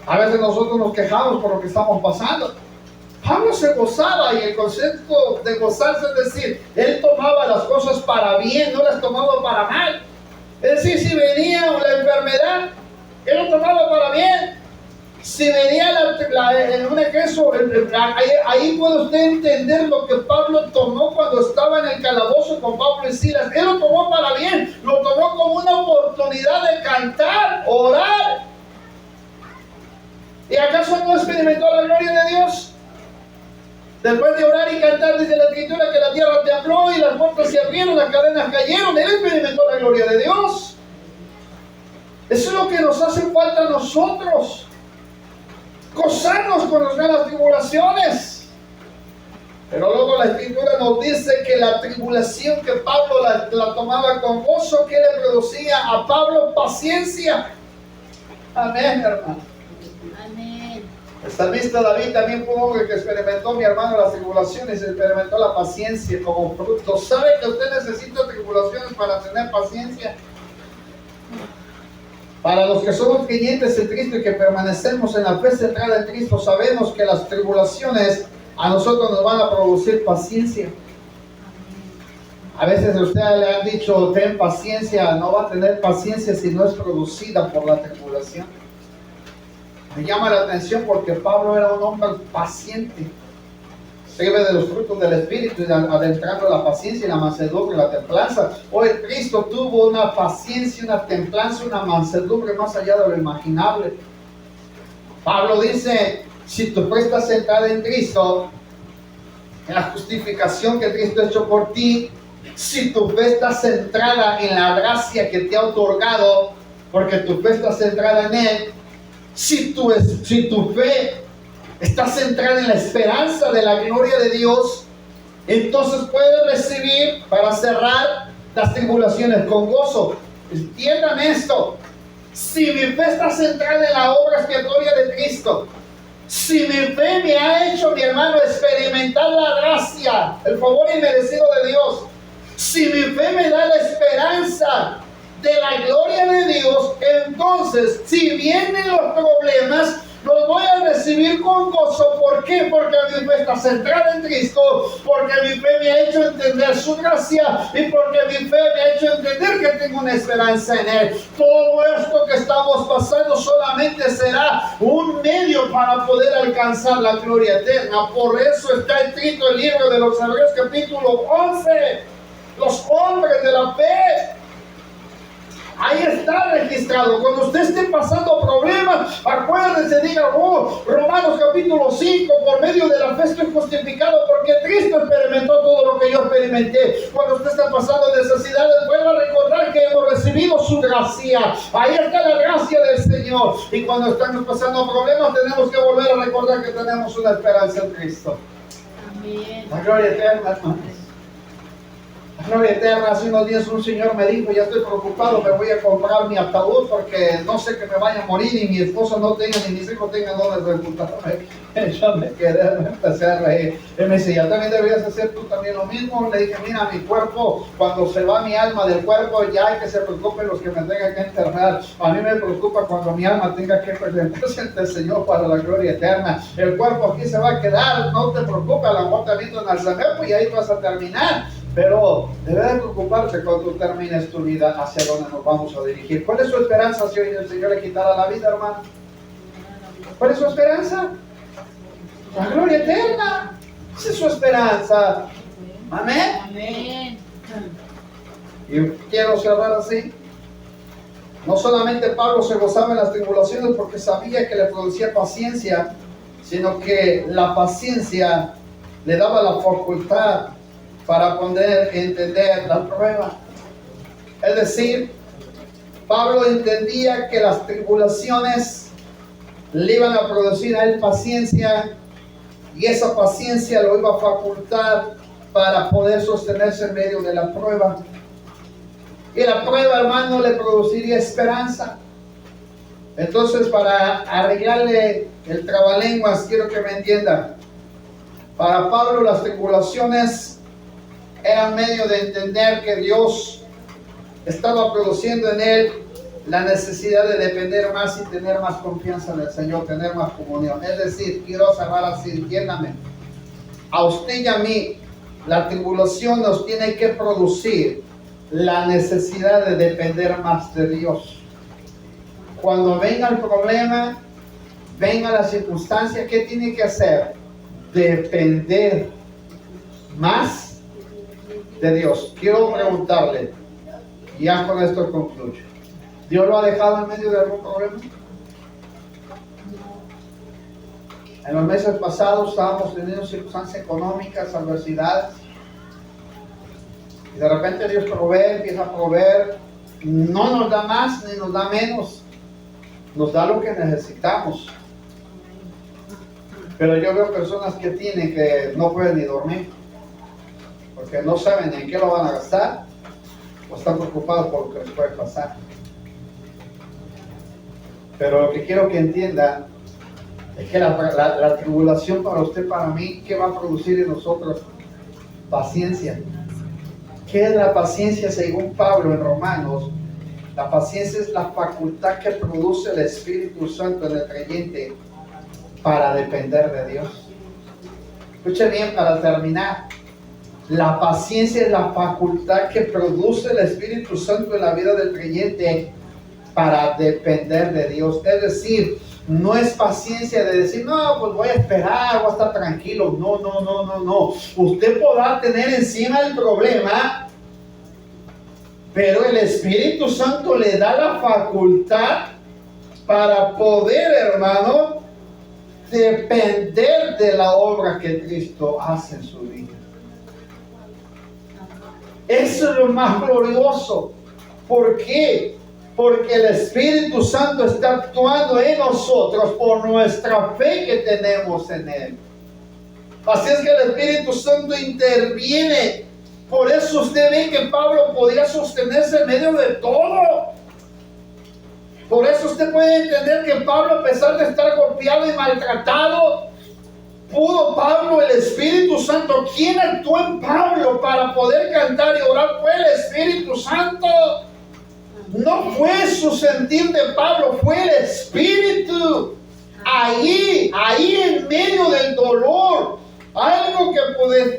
A veces nosotros nos quejamos por lo que estamos pasando. Pablo se gozaba, y el concepto de gozarse es decir, él tomaba las cosas para bien, no las tomaba para mal. Es decir, si venía la enfermedad, él lo tomaba para bien. Si venía un ejemplo, ahí puede usted entender lo que Pablo tomó cuando estaba en el calabozo con Pablo y Silas. Él lo tomó para bien, lo tomó como una oportunidad de cantar, orar. ¿Y acaso no experimentó la gloria de Dios? Después de orar y cantar, dice la Escritura que la tierra tembló y las puertas se abrieron, las cadenas cayeron. Él experimentó la gloria de Dios. Eso es lo que nos hace falta a nosotros. Gozarnos con las tribulaciones. Pero luego la Escritura nos dice que la tribulación que Pablo la tomaba con gozo, que le producía a Pablo paciencia. Amén, hermano. Amén. El salmista David también fue un hombre que experimentó, mi hermano, las tribulaciones, experimentó la paciencia como fruto. ¿Sabe que usted necesita tribulaciones para tener paciencia? Para los que somos creyentes en Cristo y que permanecemos en la fe centrada en Cristo, sabemos que las tribulaciones a nosotros nos van a producir paciencia. A veces a usted le han dicho, ten paciencia. No va a tener paciencia si no es producida por la tribulación. Me llama la atención porque Pablo era un hombre paciente. Escribe de los frutos del Espíritu, adentrando la paciencia y la mansedumbre y la templanza. Hoy Cristo tuvo una paciencia, una templanza, una mansedumbre más allá de lo imaginable. Pablo dice, si tu fe está centrada en Cristo, en la justificación que Cristo ha hecho por ti, si tu fe está centrada en la gracia que te ha otorgado, porque tu fe está centrada en Él, si tu fe está centrada en la esperanza de la gloria de Dios, entonces puedes recibir, para cerrar, las tribulaciones con gozo. Entiendan esto. Si mi fe está centrada en la obra expiatoria de Cristo, si mi fe me ha hecho, mi hermano, experimentar la gracia, el favor inmerecido de Dios, si mi fe me da la esperanza de la gloria de Dios, entonces, si vienen los problemas, los voy a recibir con gozo. ¿Por qué? Porque mi fe está centrada en Cristo, porque mi fe me ha hecho entender su gracia y porque mi fe me ha hecho entender que tengo una esperanza en Él. Todo esto que estamos pasando solamente será un medio para poder alcanzar la gloria eterna. Por eso está escrito el libro de los Hebreos capítulo 11. Los hombres de la fe. Ahí está registrado. Cuando usted esté pasando problemas, acuérdese, diga, Romanos capítulo 5, por medio de la fe estoy justificado porque Cristo experimentó todo lo que yo experimenté. Cuando usted está pasando necesidades, vuelva a recordar que hemos recibido su gracia. Ahí está la gracia del Señor. Y cuando estamos pasando problemas, tenemos que volver a recordar que tenemos una esperanza en Cristo. Amén. La gloria eterna, hermanos. Gloria eterna. Hace unos días un señor me dijo, ya estoy preocupado, me voy a comprar mi ataúd porque no sé que me vaya a morir y mi esposa no tenga ni mis hijos tengan donde sepultarme. Yo me quedé, me empecé a reír. Él me dice, ya también deberías hacer tú también lo mismo. Le dije, mira, mi cuerpo, cuando se va mi alma del cuerpo, ya hay que se preocupen los que me tengan que enterrar. A mí me preocupa cuando mi alma tenga que presentarse ante el Señor para la gloria eterna. El cuerpo aquí se va a quedar, no te preocupes, la muerte viene en Alzheimer y ahí vas a terminar. Pero debes de preocuparte cuando tú termines tu vida hacia dónde nos vamos a dirigir. ¿Cuál es su esperanza si hoy el Señor le quitara la vida, hermano? ¿Cuál es su esperanza? La gloria eterna. Esa es su esperanza. Amén. Amén. Y quiero cerrar así. No solamente Pablo se gozaba en las tribulaciones porque sabía que le producía paciencia, sino que la paciencia le daba la facultad para poder entender la prueba. Es decir, Pablo entendía que las tribulaciones le iban a producir a él paciencia y esa paciencia lo iba a facultar para poder sostenerse en medio de la prueba. Y la prueba, hermano, le produciría esperanza. Entonces, para arreglarle el trabalenguas, quiero que me entiendan. Para Pablo, las tribulaciones era medio de entender que Dios estaba produciendo en él la necesidad de depender más y tener más confianza en el Señor, tener más comunión. Es decir, quiero cerrar así, entiéndame. A usted y a mí, la tribulación nos tiene que producir la necesidad de depender más de Dios. Cuando venga el problema, venga la circunstancia, ¿qué tiene que hacer? Depender más de Dios. Quiero preguntarle, y ya con esto concluyo. ¿Dios lo ha dejado en medio de algún problema? En los meses pasados estábamos teniendo circunstancias económicas, adversidades, y de repente Dios provee, empieza a proveer, no nos da más ni nos da menos, nos da lo que necesitamos. Pero yo veo personas que tienen que no pueden ni dormir, porque no saben en qué lo van a gastar o están preocupados por lo que les puede pasar. Pero lo que quiero que entiendan es que la tribulación para usted, para mí, ¿qué va a producir en nosotros? Paciencia. ¿Qué es la paciencia según Pablo en Romanos? La paciencia es la facultad que produce el Espíritu Santo en el creyente para depender de Dios. Escuche bien para terminar. La paciencia es la facultad que produce el Espíritu Santo en la vida del creyente para depender de Dios. Es decir, no es paciencia de decir, no, pues voy a esperar, voy a estar tranquilo. No. Usted podrá tener encima el problema, pero el Espíritu Santo le da la facultad para poder, hermano, depender de la obra que Cristo hace en su vida. Eso es lo más glorioso. ¿Por qué? Porque el Espíritu Santo está actuando en nosotros por nuestra fe que tenemos en Él. Así es que el Espíritu Santo interviene. Por eso usted ve que Pablo podía sostenerse en medio de todo. Por eso usted puede entender que Pablo, a pesar de estar golpeado y maltratado, pudo Pablo, el Espíritu Santo. ¿Quién actuó en Pablo para poder cantar y orar? Fue el Espíritu Santo. No fue su sentir de Pablo, fue el Espíritu. Ahí en medio del dolor, algo que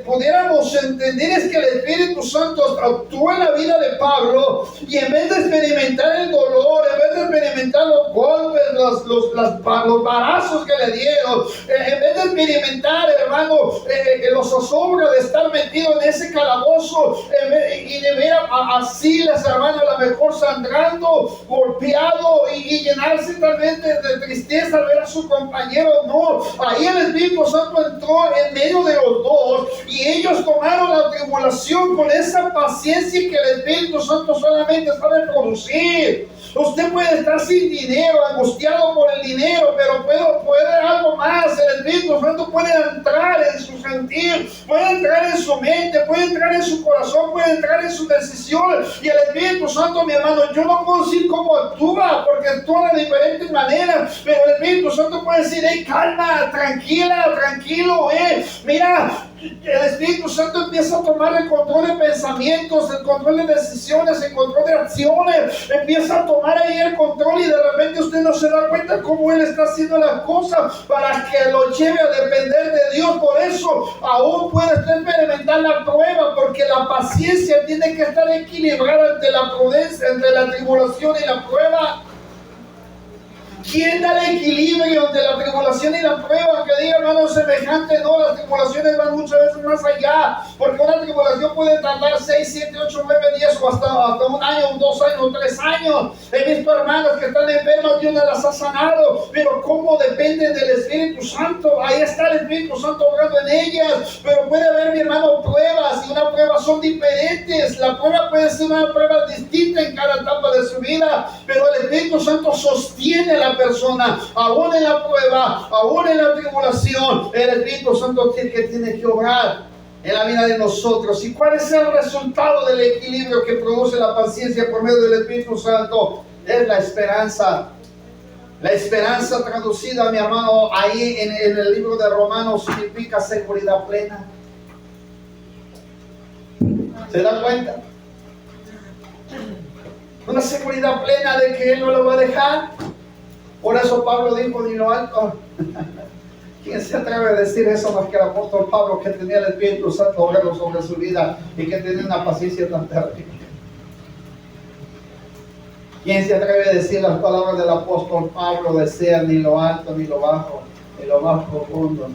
pudiéramos entender es que el Espíritu Santo actuó en la vida de Pablo, y en vez de experimentar el dolor, en vez de experimentar los golpes, los barazos que le dieron, en vez de experimentar, hermano, los asombros de estar metido en ese calabozo, y de ver a Silas, hermano, a lo mejor sangrando, golpeado, y llenarse tal vez de tristeza al ver a su compañero, no, ahí el Espíritu Santo entró en medio de los dos, y ellos tomaron la tribulación con esa paciencia que el Espíritu Santo solamente sabe producir. Usted puede estar sin dinero, angustiado por el dinero, pero puede algo más. El Espíritu Santo puede entrar en su sentir, puede entrar en su mente, puede entrar en su corazón, puede entrar en sus decisiones. Y el Espíritu Santo, mi hermano, yo no puedo decir cómo actúa, porque actúa de diferentes maneras, pero el Espíritu Santo puede decir: hey, calma, tranquila, tranquilo, mira. El Espíritu Santo empieza a tomar el control de pensamientos, el control de decisiones, el control de acciones. Empieza a tomar ahí el control, y de repente usted no se da cuenta cómo Él está haciendo las cosas para que lo lleve a depender de Dios. Por eso aún puede usted experimentar la prueba, porque la paciencia tiene que estar equilibrada entre la prudencia, entre la tribulación y la prueba. ¿Quién da el equilibrio entre la tribulación y la prueba? Que diga, hermano, semejante, no, las tribulaciones van muchas veces más allá, porque una tribulación puede tardar 6, 7, 8, 9, 10 o hasta un año, 2 años, 3 años. He visto hermanas que están enfermas, Dios las ha sanado, pero ¿cómo dependen del Espíritu Santo? Ahí está el Espíritu Santo obrando en ellas. Pero puede haber, mi hermano, pruebas, y una prueba son diferentes. La prueba puede ser una prueba distinta en cada etapa de su vida, pero el Espíritu Santo sostiene la persona, aún en la prueba, aún en la tribulación. El Espíritu Santo tiene que obrar en la vida de nosotros. ¿Y cuál es el resultado del equilibrio que produce la paciencia por medio del Espíritu Santo? Es la esperanza. La esperanza, traducida, mi hermano, ahí en el libro de Romanos, significa seguridad plena. ¿Se da cuenta? Una seguridad plena de que Él no lo va a dejar. Por eso Pablo dijo: ni lo alto. ¿Quién se atreve a decir eso más que el apóstol Pablo, que tenía el Espíritu Santo obrando sobre su vida y que tenía una paciencia tan terrible? ¿Quién se atreve a decir las palabras del apóstol Pablo, de ser ni lo alto ni lo bajo, ni lo más profundo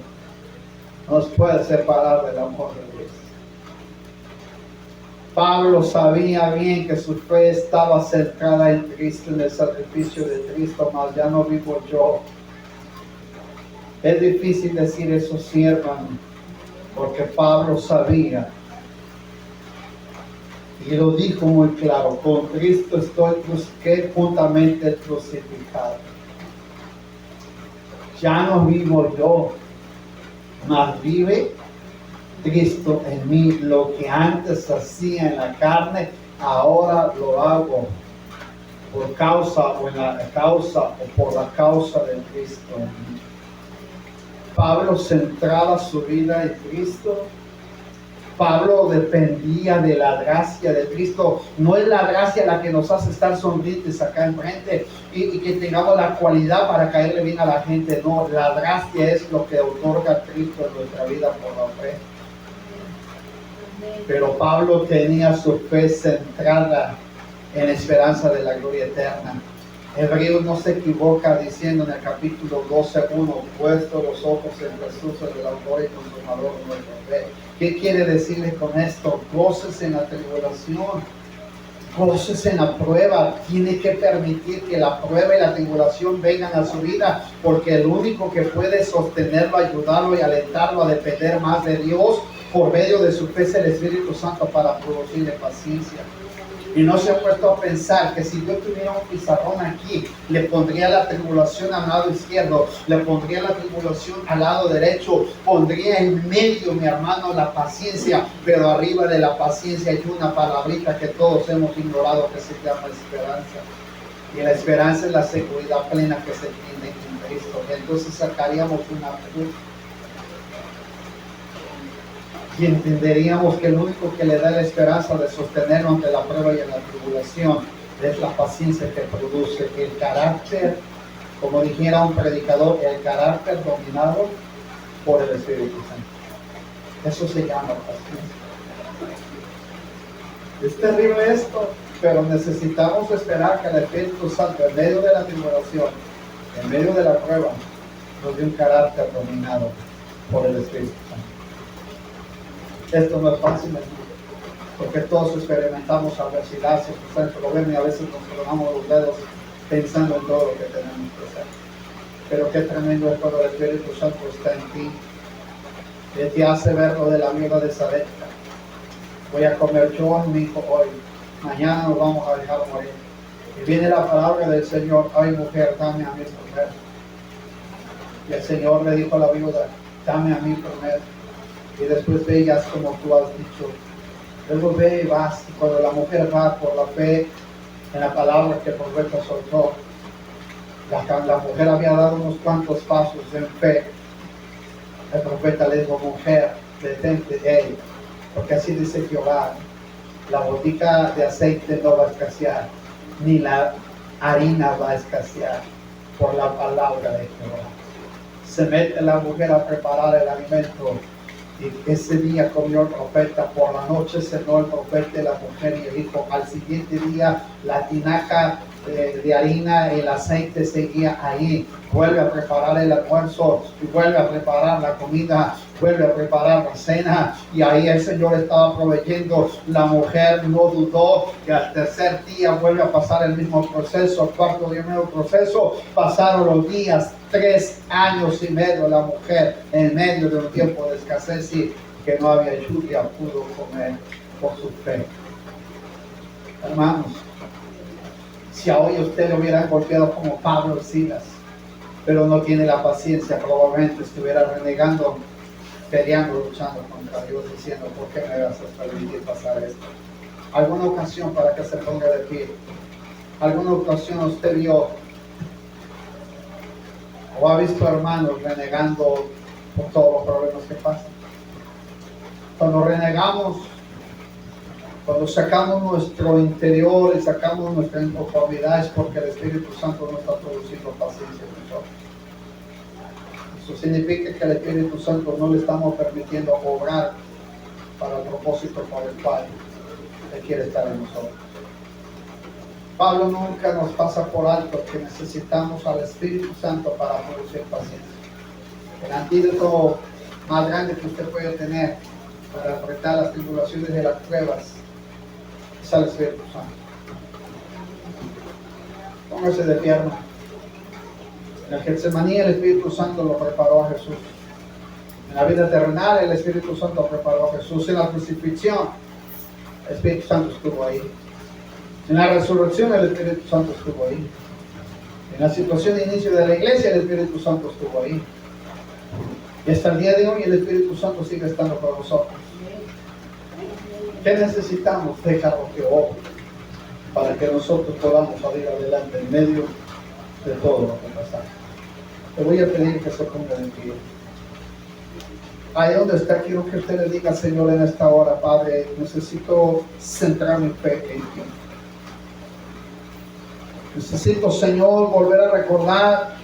nos puede separar del amor de Dios? Pablo sabía bien que su fe estaba centrada en Cristo, en el sacrificio de Cristo, mas ya no vivo yo. Es difícil decir eso, sí, hermano, porque Pablo sabía, y lo dijo muy claro: con Cristo estoy juntamente crucificado. Ya no vivo yo, mas vive Cristo en mí. Lo que antes hacía en la carne, ahora lo hago por la causa de Cristo en mí. Pablo centraba su vida en Cristo. Pablo dependía de la gracia de Cristo. No es la gracia la que nos hace estar sonrientes acá enfrente y que tengamos la cualidad para caerle bien a la gente. No, la gracia es lo que otorga Cristo en nuestra vida por la fe. Pero Pablo tenía su fe centrada en la esperanza de la gloria eterna. Hebreos no se equivoca diciendo en el capítulo 12:1: puesto los ojos en Jesús, el autor y consumador de nuestra fe. ¿Qué quiere decirle con esto? Goces en la tribulación, goces en la prueba. Tiene que permitir que la prueba y la tribulación vengan a su vida, porque el único que puede sostenerlo, ayudarlo y alentarlo a depender más de Dios por medio de su fe es el Espíritu Santo, para producirle paciencia. Y no se ha puesto a pensar que si yo tuviera un pizarrón aquí, le pondría la tribulación al lado izquierdo, le pondría la tribulación al lado derecho, pondría en medio, mi hermano, la paciencia, pero arriba de la paciencia hay una palabrita que todos hemos ignorado, que se llama esperanza. Y la esperanza es la seguridad plena que se tiene en Cristo. Entonces sacaríamos una cruz y entenderíamos que el único que le da la esperanza de sostenernos ante la prueba y en la tribulación es la paciencia que produce el carácter, como dijera un predicador, el carácter dominado por el Espíritu Santo. Eso se llama paciencia. Es terrible esto, pero necesitamos esperar que el Espíritu Santo, en medio de la tribulación, en medio de la prueba, nos dé un carácter dominado por el Espíritu Santo. Esto no es fácil, porque todos experimentamos adversidad, circunstancias, problemas, y a veces nos tronamos los dedos pensando en todo lo que tenemos que hacer. Pero qué tremendo es cuando el Espíritu Santo está en ti. Él te hace ver lo de la viuda de Sarepta. Voy a comer yo en mi hijo hoy. Mañana nos vamos a dejar morir. Y viene la palabra del Señor: ay mujer, dame a mí primero. Y el Señor le dijo a la viuda: dame a mí primero. Y después ve y haz como tú has dicho. Luego ve y vas. Y cuando la mujer va por la fe en la palabra que el profeta soltó, la mujer había dado unos cuantos pasos en fe. El profeta le dijo: mujer, detente, porque así dice Jehová, la botica de aceite no va a escasear, ni la harina va a escasear por la palabra de Jehová. Se mete la mujer a preparar el alimento, y ese día comió el profeta. Por la noche cenó el profeta y la mujer y el hijo. Al siguiente día la tinaja de harina y el aceite seguía ahí. Vuelve a preparar el almuerzo, y vuelve a preparar la comida, vuelve a preparar la cena, y ahí el Señor estaba proveyendo. La mujer no dudó, que al tercer día vuelve a pasar el mismo proceso, al cuarto día el mismo proceso. Pasaron los días, 3 años y medio. La mujer, en medio de un tiempo de escasez y que no había lluvia, pudo comer por su fe. Hermanos, si a hoy usted le hubieran golpeado como Pablo y Silas, pero no tiene la paciencia, probablemente estuviera renegando, peleando, luchando contra Dios, diciendo: ¿por qué me vas a permitir pasar esto? ¿Alguna ocasión para que se ponga de pie? ¿Alguna ocasión usted vio o ha visto hermanos renegando por todos los problemas que pasan? Cuando renegamos, cuando sacamos nuestro interior y sacamos nuestra inconformidad, es porque el Espíritu Santo no está produciendo paciencia en nosotros. Eso significa que el Espíritu Santo no le estamos permitiendo obrar para el propósito por el cual Él quiere estar en nosotros. Pablo nunca nos pasa por alto que necesitamos al Espíritu Santo para producir paciencia. El antídoto más grande que usted puede tener para enfrentar las tribulaciones y las pruebas es al Espíritu Santo. Póngase de pie, hermano. En el Getsemaní el Espíritu Santo lo preparó a Jesús. En la vida terrenal el Espíritu Santo preparó a Jesús. En la crucifixión el Espíritu Santo estuvo ahí. En la resurrección el Espíritu Santo estuvo ahí. En la situación de inicio de la iglesia el Espíritu Santo estuvo ahí. Y hasta el día de hoy el Espíritu Santo sigue estando con nosotros. ¿Qué necesitamos? Dejarlo que obre para que nosotros podamos salir adelante en medio de todo lo que pasa. Te voy a pedir que se ponga de pie. Ahí donde está, quiero que usted le diga: Señor, en esta hora, Padre, necesito centrar mi fe en ti. Necesito, Señor, volver a recordar